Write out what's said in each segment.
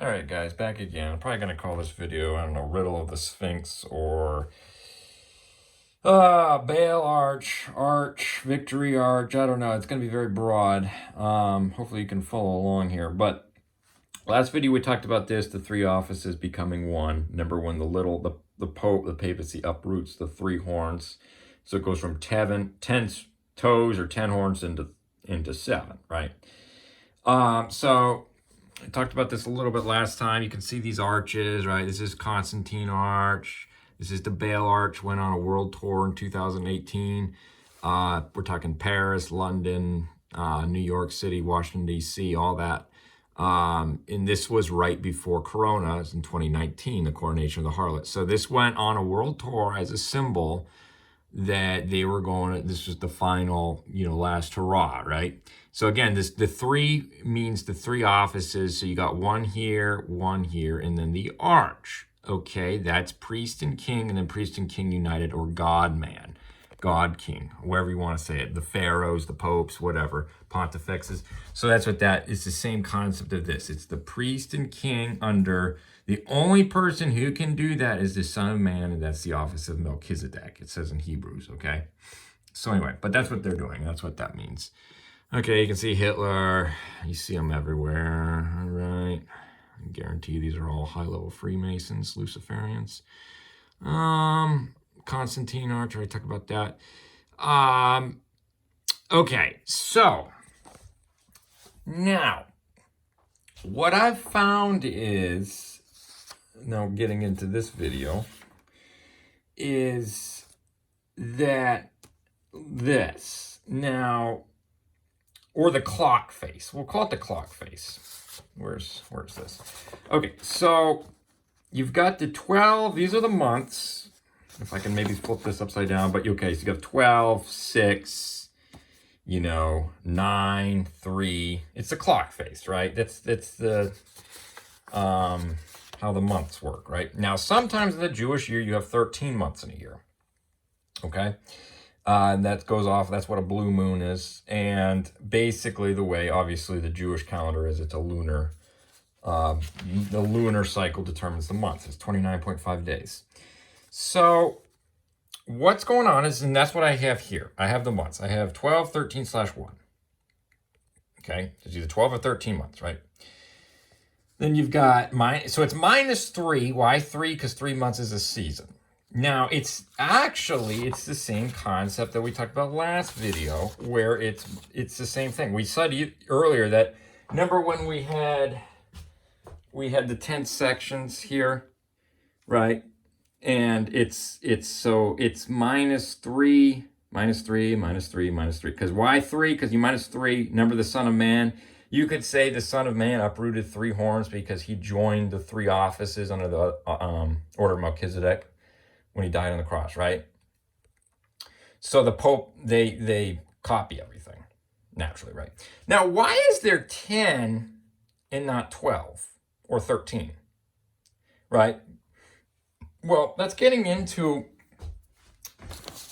All right, guys, back again. I'm probably going to call this video, I don't know, Riddle of the Sphinx or Baal Arch, Victory Arch. I don't know. It's going to be very broad. Hopefully you can follow along here. But last video we talked about this, the three offices becoming one. Number one, the Pope, the papacy uproots the three horns. So it goes from 10 toes or 10 horns into 7, right? So I talked about this a little bit last time. You can see these arches, right? This is Constantine Arch. This is the Baal Arch. Went on a world tour in 2018. We're talking Paris, London, New York City, Washington, D.C., all that. And this was right before Corona, in 2019, the coronation of the harlot. So this went on a world tour as a symbol that they were going, this was the final, last hurrah, right? So again, the 3 means the 3 offices. So you got one here, and then the arch. Okay, that's priest and king, and then priest and king united, or God-man, God-king, whoever you want to say it. The pharaohs, the popes, whatever, pontifexes. So that's what that is, the same concept of this. It's the priest and king under. The only person who can do that is the Son of Man, and that's the office of Melchizedek. It says in Hebrews, okay? So anyway, but that's what they're doing. That's what that means. Okay, you can see Hitler. You see them everywhere. All right. I guarantee these are all high-level Freemasons, Luciferians. Constantine Arch, I talked about that. Okay, so now what I've found is, now getting into this video, is that this, now, or the clock face. We'll call it the clock face. Where's this? Okay, so you've got the 12. These are the months. If I can maybe flip this upside down, but okay, so you got 12, 6, 9, 3. It's the clock face, right? That's the how the months work, right? Now, sometimes in the Jewish year, you have 13 months in a year. Okay? And that goes off, that's what a blue moon is. And basically the way, obviously, the Jewish calendar is, it's a lunar, the lunar cycle determines the month. It's 29.5 days. So what's going on is, and that's what I have here. I have the months. I have 12, 13/1. Okay, it's either 12 or 13 months, right? Then you've got, so it's -3. Why 3? Because 3 months is a season. Now, it's the same concept that we talked about last video, where it's the same thing. We said earlier that, remember when we had the 10 sections here, right? And it's -3, -3, -3, -3. Because why 3? Because you -3, remember the Son of Man. You could say the Son of Man uprooted 3 horns because he joined the 3 offices under the order of Melchizedek when he died on the cross, right? So the Pope, they copy everything, naturally, right? Now, why is there 10 and not 12 or 13, right? Well, that's getting into,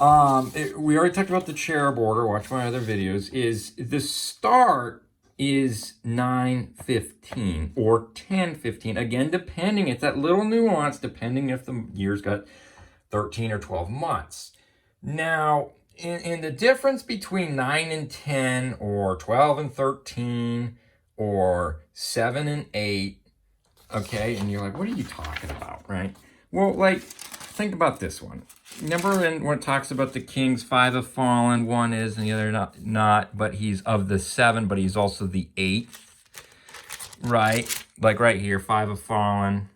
we already talked about the cherub order, watch my other videos, is the start is 9/15 or 10/15. Again, depending, it's that little nuance, depending if the year's got 13 or 12 months. Now, in the difference between 9 and 10 or 12 and 13 or 7 and 8, okay, and you're like, what are you talking about, right? Well, like, think about this one. Remember when it talks about the kings, 5 have fallen, 1 is, and the other not, but he's of the 7, but he's also the 8th, right? Like right here, 5 have fallen,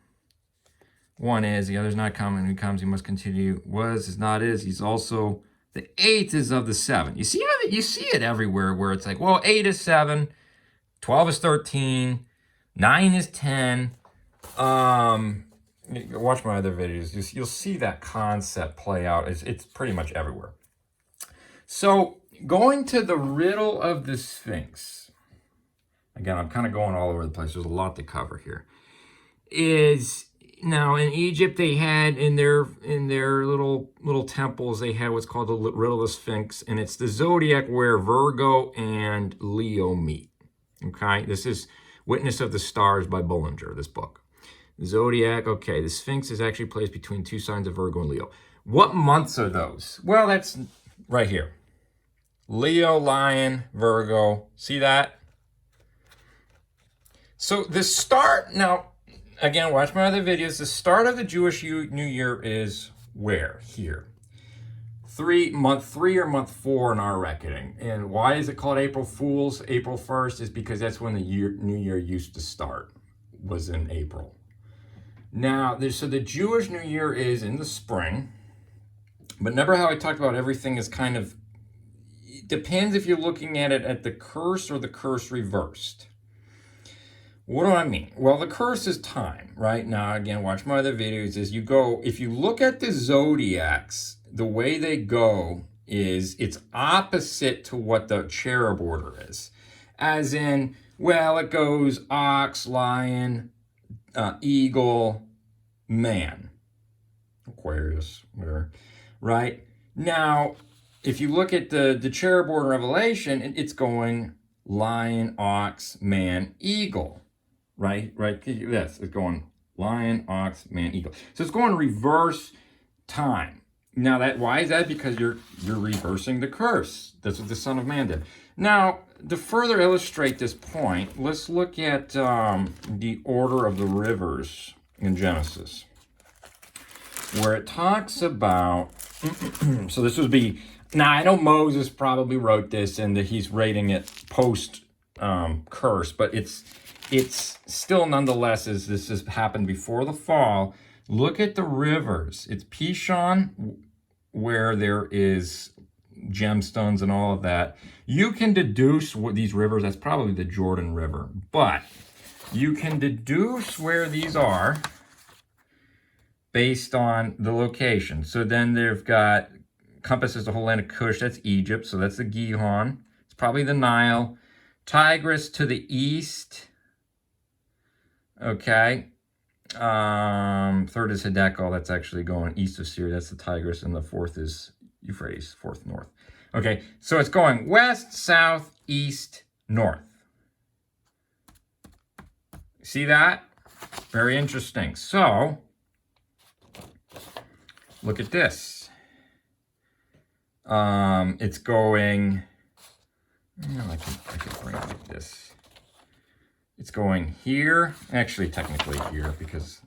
1 is, the other's not coming, who comes, he must continue, was, is, not, is, he's also, the 8th is of the 7. You see how you see it everywhere where it's like, well, 8 is 7, 12 is 13, 9 is 10, watch my other videos, you'll see that concept play out. It's pretty much everywhere. So going to the riddle of the Sphinx, again, I'm kind of going all over the place, there's a lot to cover here, is, now in Egypt they had in their little temples, they had what's called the riddle of the Sphinx, and it's the zodiac where Virgo and Leo meet. Okay, this is Witness of the Stars by Bullinger, this book. Zodiac, okay, the Sphinx is actually placed between two signs of Virgo and Leo. What months are those? Well, that's right here. Leo, Lion, Virgo. See that? So the start, now, again, watch my other videos. The start of the Jewish New Year is where? Here. Month 3 or month 4 in our reckoning. And why is it called April Fool's? April 1st is because that's when the New Year used to start, was in April. Now, so the Jewish New Year is in the spring. But remember how I talked about everything is kind of, it depends if you're looking at it at the curse or the curse reversed. What do I mean? Well, the curse is time, right? Now, again, watch my other videos. If you look at the zodiacs, the way they go is it's opposite to what the cherub order is. As in, well, it goes ox, lion, eagle, man, Aquarius, whatever, right? Now, if you look at the cherub order Revelation, it's going lion, ox, man, eagle. Right? This is going lion, ox, man, eagle. So it's going reverse time. Now why is that? Because you're reversing the curse. That's what the Son of Man did. Now, to further illustrate this point, let's look at the order of the rivers in Genesis, where it talks about. So this would be. Now I know Moses probably wrote this and that he's rating it post curse, but it's still nonetheless, as this has happened before the fall. Look at the rivers. It's Pishon, where there is gemstones and all of that. You can deduce what these rivers, that's probably the Jordan River, but you can deduce where these are based on the location. So then they've got, compasses the whole land of Cush, that's Egypt, so that's the Gihon. It's probably the Nile. Tigris to the east. Okay. Third is Hiddekel. That's actually going east of Syria. That's the Tigris. And the fourth is Euphrates, fourth north. Okay. So it's going west, south, east, north. See that? Very interesting. So look at this. It's going, I can bring it like this. It's going here, actually technically here, because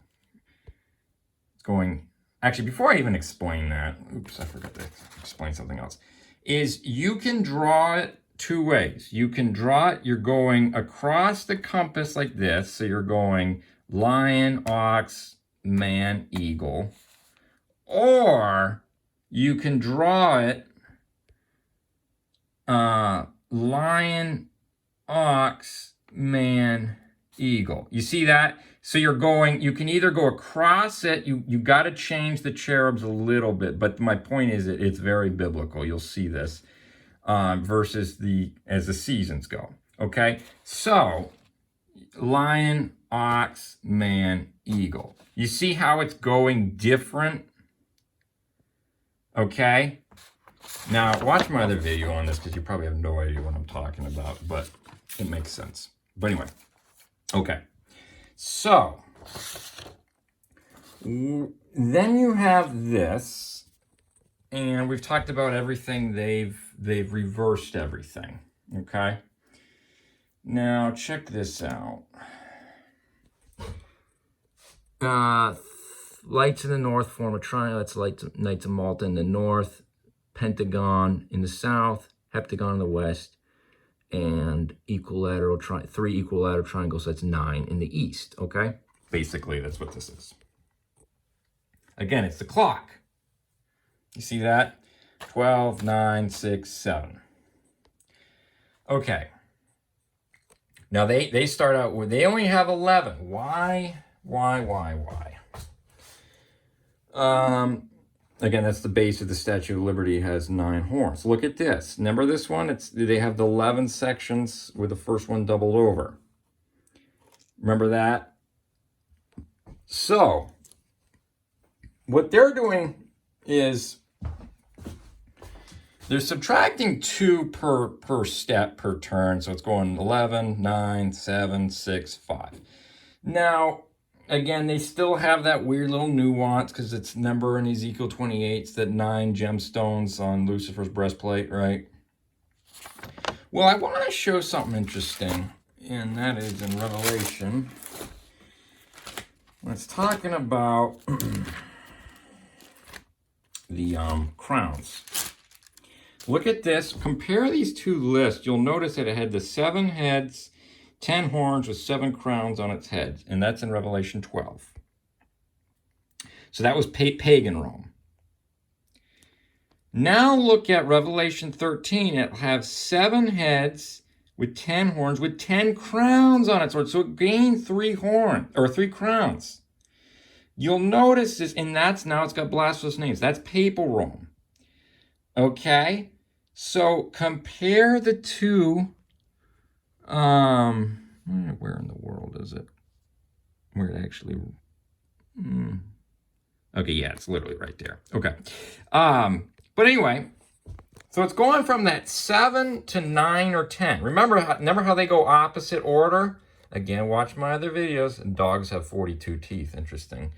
it's going, actually before I even explain that, oops, I forgot to explain something else, is you can draw it two ways. You can draw it, you're going across the compass like this, so you're going lion, ox, man, eagle, or you can draw it lion, ox, man, eagle. You see that? So you're going, you can either go across it, you got to change the cherubs a little bit, but my point is it's very biblical. You'll see this versus as the seasons go. Okay? So, lion, ox, man, eagle. You see how it's going different? Okay? Now, watch my other video on this because you probably have no idea what I'm talking about, but it makes sense. But anyway, okay. So, then you have this, and we've talked about everything. They've reversed everything, okay? Now, check this out. Lights in the north form a triangle. That's Knights of Malta in the north, pentagon in the south, heptagon in the west, and three equilateral triangles, that's 9 in the east, okay? Basically, that's what this is. Again, it's the clock. You see that? 12, 9, 6, 7. Okay. Now, they start out with, they only have 11. Why? Again, that's the base of the Statue of Liberty, has 9 horns. Look at this. Remember this one? They have the 11 sections with the first one doubled over. Remember that? So, what they're doing is they're subtracting 2 per step per turn. So it's going 11, 9, 7, 6, 5. Now, again, they still have that weird little nuance because it's number in Ezekiel 28. It's that 9 gemstones on Lucifer's breastplate, right? Well, I want to show something interesting, and that is in Revelation. When it's talking about the crowns. Look at this. Compare these two lists. You'll notice that it had the 7 heads, 10 horns with 7 crowns on its heads. And that's in Revelation 12. So that was pagan Rome. Now look at Revelation 13. It has 7 heads with 10 horns with 10 crowns on its sword. So it gained 3 crowns. You'll notice this, and that's now it's got blasphemous names. That's papal Rome. Okay? So compare the two. Where in the world is it? Where it actually? Okay, yeah, it's literally right there. Okay, but anyway, so it's going from that 7 to 9 or 10. Remember how they go opposite order? Again, watch my other videos. And dogs have 42 teeth. Interesting.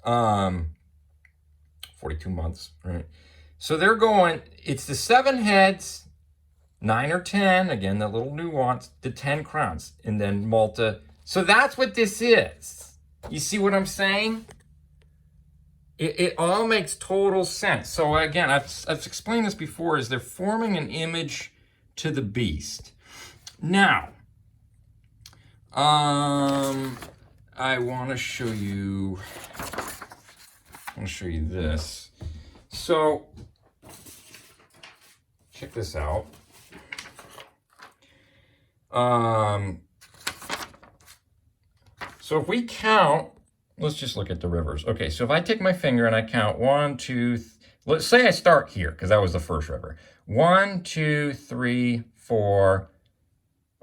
42 months, right? So they're going, it's the 7 heads, 9 or 10, again, that little nuance, the 10 crowns, and then Malta. So that's what this is. You see what I'm saying? It all makes total sense. So again, I've explained this before, is they're forming an image to the beast. Now, I want to show you this. So, check this out. So if we count, let's just look at the rivers. Okay, so if I take my finger and I count 1, 2, let's say I start here, because that was the first river. 1, 2, 3, 4.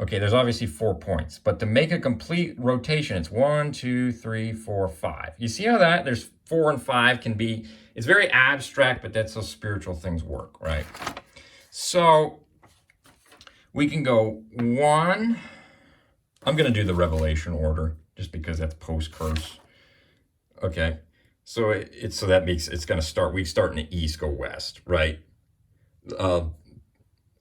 Okay, there's obviously 4 points, but to make a complete rotation, it's 1, 2, 3, 4, 5. You see how there's 4 and 5 can be, it's very abstract, but that's how spiritual things work, right? So we can go 1, I'm going to do the Revelation order, just because that's post-curse. Okay, so so that makes, it's going to start, we start in the east, go west, right?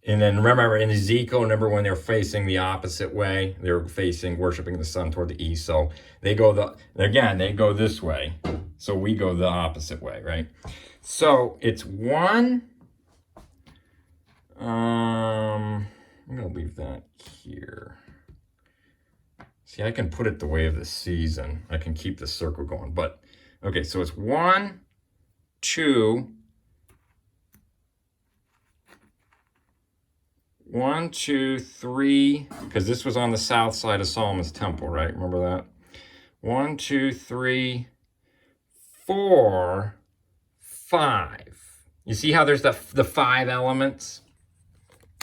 And then remember in Ezekiel, remember when they're facing the opposite way? They're worshiping the sun toward the east. So they go they go this way. So we go the opposite way, right? So it's 1. I'm going to leave that here. See, I can put it the way of the season. I can keep the circle going. But, okay, so it's 1, 2, 1, 2, 3, because this was on the south side of Solomon's temple, right? Remember that? 1, 2, 3, 4, 5. You see how there's the 5 elements?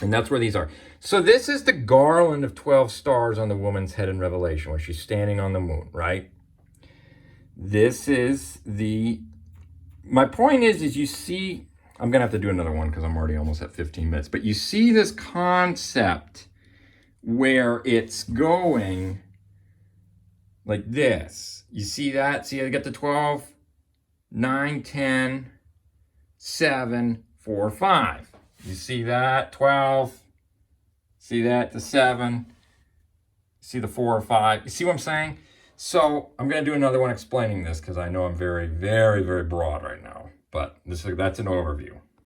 And that's where these are. So this is the garland of 12 stars on the woman's head in Revelation, where she's standing on the moon, right? This is my point is you see, I'm going to have to do another one because I'm already almost at 15 minutes. But you see this concept where it's going like this. You see that? See, I got the 12, 9, 10, 7, 4, 5. You see that? 12. See that? The 7. See the 4 or 5. You see what I'm saying? So I'm going to do another one explaining this because I know I'm very, very, very broad right now. But that's an overview.